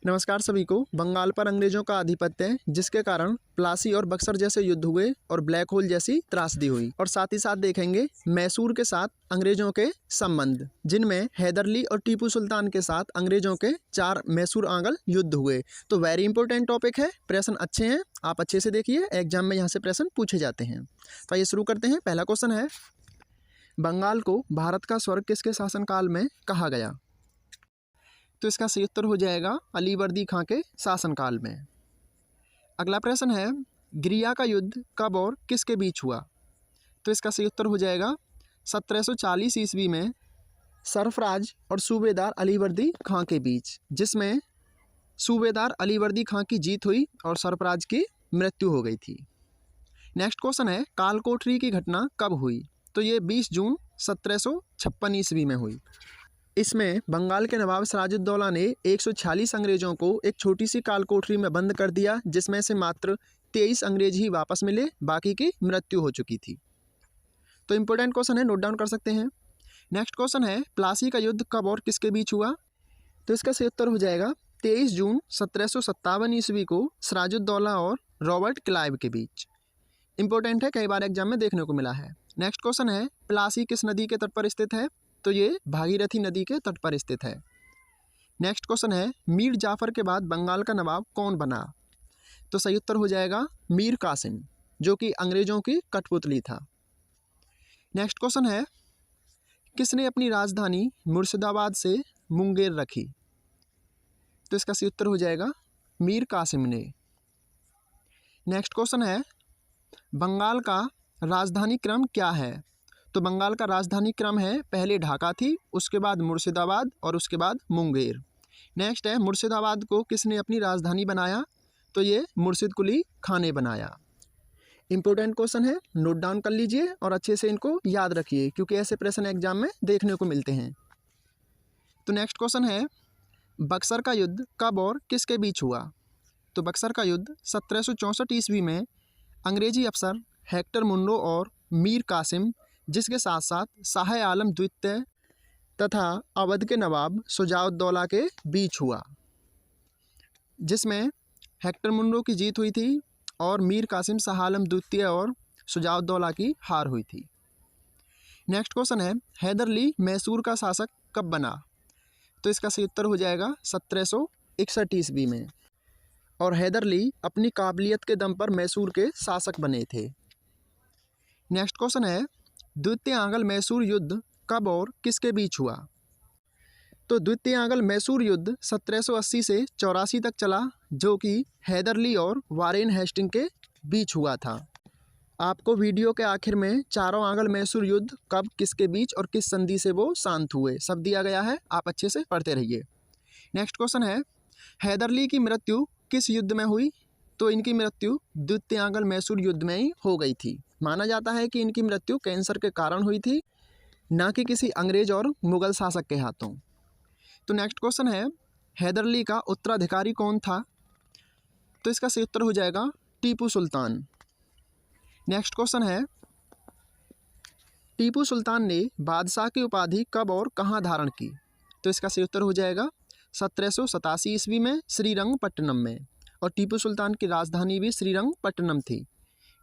नमस्कार सभी को। बंगाल पर अंग्रेजों का आधिपत्य है, जिसके कारण प्लासी और बक्सर जैसे युद्ध हुए और ब्लैक होल जैसी त्रासदी हुई। और साथ ही साथ देखेंगे मैसूर के साथ अंग्रेजों के संबंध, जिनमें हैदरली और टीपू सुल्तान के साथ अंग्रेजों के 4 मैसूर आंगल युद्ध हुए। तो वेरी इंपॉर्टेंट टॉपिक है, प्रश्न अच्छे हैं, आप अच्छे से देखिए, एग्जाम में यहाँ से प्रश्न पूछे जाते हैं। तो ये शुरू करते हैं। पहला क्वेश्चन है, बंगाल को भारत का स्वर्ग किसके शासनकाल में कहा गया? तो इसका सही उत्तर हो जाएगा अलीवर्दी खां के शासनकाल में। अगला प्रश्न है, ग्रिया का युद्ध कब और किसके बीच हुआ? तो इसका सही उत्तर हो जाएगा 1740 ईस्वी में सरफराज और सूबेदार अलीवर्दी खां के बीच, जिसमें सूबेदार अलीवर्दी खां की जीत हुई और सरफराज की मृत्यु हो गई थी। नेक्स्ट क्वेश्चन है, कालकोठरी की घटना कब हुई? तो ये 20 जून 1756 ईस्वी में हुई। इसमें बंगाल के नवाब सिराजुद्दौला ने 146 अंग्रेजों को एक छोटी सी कालकोठरी में बंद कर दिया, जिसमें से मात्र 23 अंग्रेज ही वापस मिले, बाकी की मृत्यु हो चुकी थी। तो इंपॉर्टेंट क्वेश्चन है, नोट डाउन कर सकते हैं। नेक्स्ट क्वेश्चन है, प्लासी का युद्ध कब और किसके बीच हुआ? तो इसका सही उत्तर हो जाएगा 23 जून 1757 ईस्वी को सिराजुद्दौला और रॉबर्ट क्लाइव के बीच। इंपॉर्टेंट है, कई बार एग्जाम में देखने को मिला है। नेक्स्ट क्वेश्चन है, प्लासी किस नदी के तट पर स्थित है? तो ये भागीरथी नदी के तट पर स्थित है। नेक्स्ट क्वेश्चन है, मीर जाफर के बाद बंगाल का नवाब कौन बना? तो सही उत्तर हो जाएगा मीर कासिम, जो कि अंग्रेजों की कठपुतली था। नेक्स्ट क्वेश्चन है, किसने अपनी राजधानी मुर्शिदाबाद से मुंगेर रखी? तो इसका सही उत्तर हो जाएगा मीर कासिम ने। नेक्स्ट क्वेश्चन है, बंगाल का राजधानी क्रम क्या है? तो बंगाल का राजधानी क्रम है, पहले ढाका थी, उसके बाद मुर्शिदाबाद और उसके बाद मुंगेर। नेक्स्ट है, मुर्शिदाबाद को किसने अपनी राजधानी बनाया? तो ये मुर्शिद कुली खां ने बनाया। इंपॉर्टेंट क्वेश्चन है, नोट डाउन कर लीजिए और अच्छे से इनको याद रखिए, क्योंकि ऐसे प्रश्न एग्जाम में देखने को मिलते हैं। तो नेक्स्ट क्वेश्चन है, बक्सर का युद्ध कब और किसके बीच हुआ? तो बक्सर का युद्ध 1764 ईस्वी में अंग्रेजी अफसर हेक्टर मुनरो और मीर कासिम, जिसके साथ साथ शाह आलम द्वितीय तथा अवध के नवाब शुजाउद्दौला के बीच हुआ, जिसमें हेक्टर मुनरो की जीत हुई थी और मीर कासिम शाह आलम द्वितीय और शुजाउद्दौला की हार हुई थी। नेक्स्ट क्वेश्चन है, हैदरली मैसूर का शासक कब बना? तो इसका सही उत्तर हो जाएगा 1761 ईस्वी में, और हैदरली अपनी काबिलियत के दम पर मैसूर के शासक बने थे। नेक्स्ट क्वेश्चन है, द्वितीय आंगल मैसूर युद्ध कब और किसके बीच हुआ? तो द्वितीय आंगल मैसूर युद्ध 1780 से 84 तक चला, जो कि हैदरली और वारेन हेस्टिंग के बीच हुआ था। आपको वीडियो के आखिर में चारों आंगल मैसूर युद्ध कब, किसके बीच और किस संधि से वो शांत हुए सब दिया गया है, आप अच्छे से पढ़ते रहिए। नेक्स्ट क्वेश्चन है, हैदरली की मृत्यु किस युद्ध में हुई? तो इनकी मृत्यु द्वितीय आंगल मैसूर युद्ध में ही हो गई थी। माना जाता है कि इनकी मृत्यु कैंसर के कारण हुई थी, ना कि किसी अंग्रेज और मुगल शासक के हाथों। तो नेक्स्ट क्वेश्चन है, हैदरली का उत्तराधिकारी कौन था? तो इसका सही उत्तर हो जाएगा टीपू सुल्तान। नेक्स्ट क्वेश्चन है, टीपू सुल्तान ने बादशाह की उपाधि कब और कहाँ धारण की? तो इसका सही उत्तर हो जाएगा 1787 ईस्वी में श्रीरंगपट्टनम में, और टीपू सुल्तान की राजधानी भी श्रीरंगपट्टनम थी।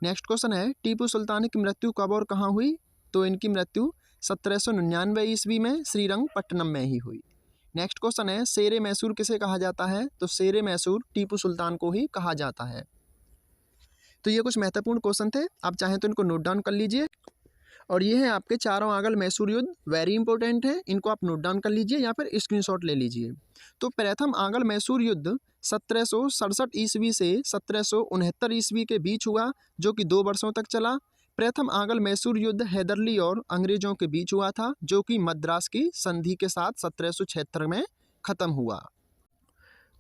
नेक्स्ट क्वेश्चन है, टीपू सुल्तान की मृत्यु कब और कहाँ हुई? तो इनकी मृत्यु 1799 ईस्वी में श्रीरंगपट्टनम में ही हुई। नेक्स्ट क्वेश्चन है, शेरे मैसूर किसे कहा जाता है? तो शेरे मैसूर टीपू सुल्तान को ही कहा जाता है। तो ये कुछ महत्वपूर्ण क्वेश्चन थे, आप चाहें तो इनको नोट डाउन कर लीजिए। और ये हैं आपके चारों आंगल मैसूर युद्ध, वेरी इंपॉर्टेंट है, इनको आप नोट डाउन कर लीजिए या फिर स्क्रीनशॉट ले लीजिए। तो प्रथम आंगल मैसूर युद्ध 1767 ईस्वी से 1769 ईस्वी के बीच हुआ, जो कि 2 वर्षों तक चला। प्रथम आंगल मैसूर युद्ध हैदरली और अंग्रेजों के बीच हुआ था, जो कि मद्रास की संधि के साथ 1776 में ख़त्म हुआ।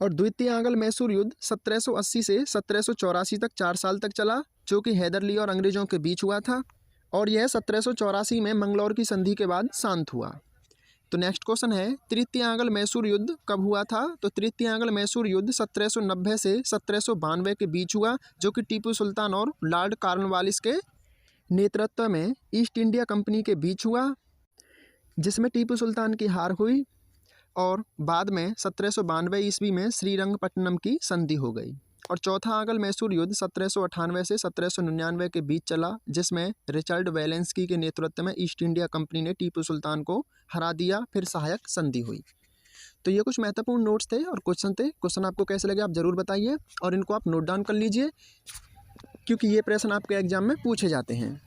और द्वितीय आंगल मैसूर युद्ध 1780 से 1784 तक 4 साल तक चला, जो कि हैदरली और अंग्रेजों के बीच हुआ था, और यह 1784 में मंगलौर की संधि के बाद शांत हुआ। तो नेक्स्ट क्वेश्चन है, तृतीय आंगल मैसूर युद्ध कब हुआ था? तो तृतीय आंगल मैसूर युद्ध 1790 से 1792 के बीच हुआ, जो कि टीपू सुल्तान और लॉर्ड कॉर्नवालिस के नेतृत्व में ईस्ट इंडिया कंपनी के बीच हुआ, जिसमें टीपू सुल्तान की हार हुई और बाद में 1792 ईस्वी में श्रीरंगपट्टनम की संधि हो गई। और चौथा आंग्ल मैसूर युद्ध 1798 से 1799 के बीच चला, जिसमें रिचर्ड वेलेंस्की के नेतृत्व में ईस्ट इंडिया कंपनी ने टीपू सुल्तान को हरा दिया। फिर सहायक संधि हुई। तो ये कुछ महत्वपूर्ण नोट्स थे और क्वेश्चन थे। क्वेश्चन आपको कैसे लगे आप ज़रूर बताइए और इनको आप नोट डाउन कर लीजिए, क्योंकि ये प्रश्न आपके एग्जाम में पूछे जाते हैं।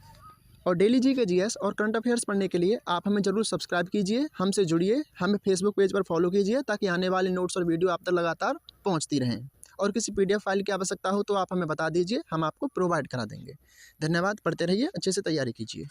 और डेली जी के जीएस और करंट अफेयर्स पढ़ने के लिए आप हमें जरूर सब्सक्राइब कीजिए, हमसे जुड़िए, हमें फेसबुक पेज पर फॉलो कीजिए, ताकि आने वाले नोट्स और वीडियो आप तक लगातार पहुंचती रहें। और किसी पीडीएफ फाइल की आवश्यकता हो तो आप हमें बता दीजिए, हम आपको प्रोवाइड करा देंगे। धन्यवाद। पढ़ते रहिए, अच्छे से तैयारी कीजिए।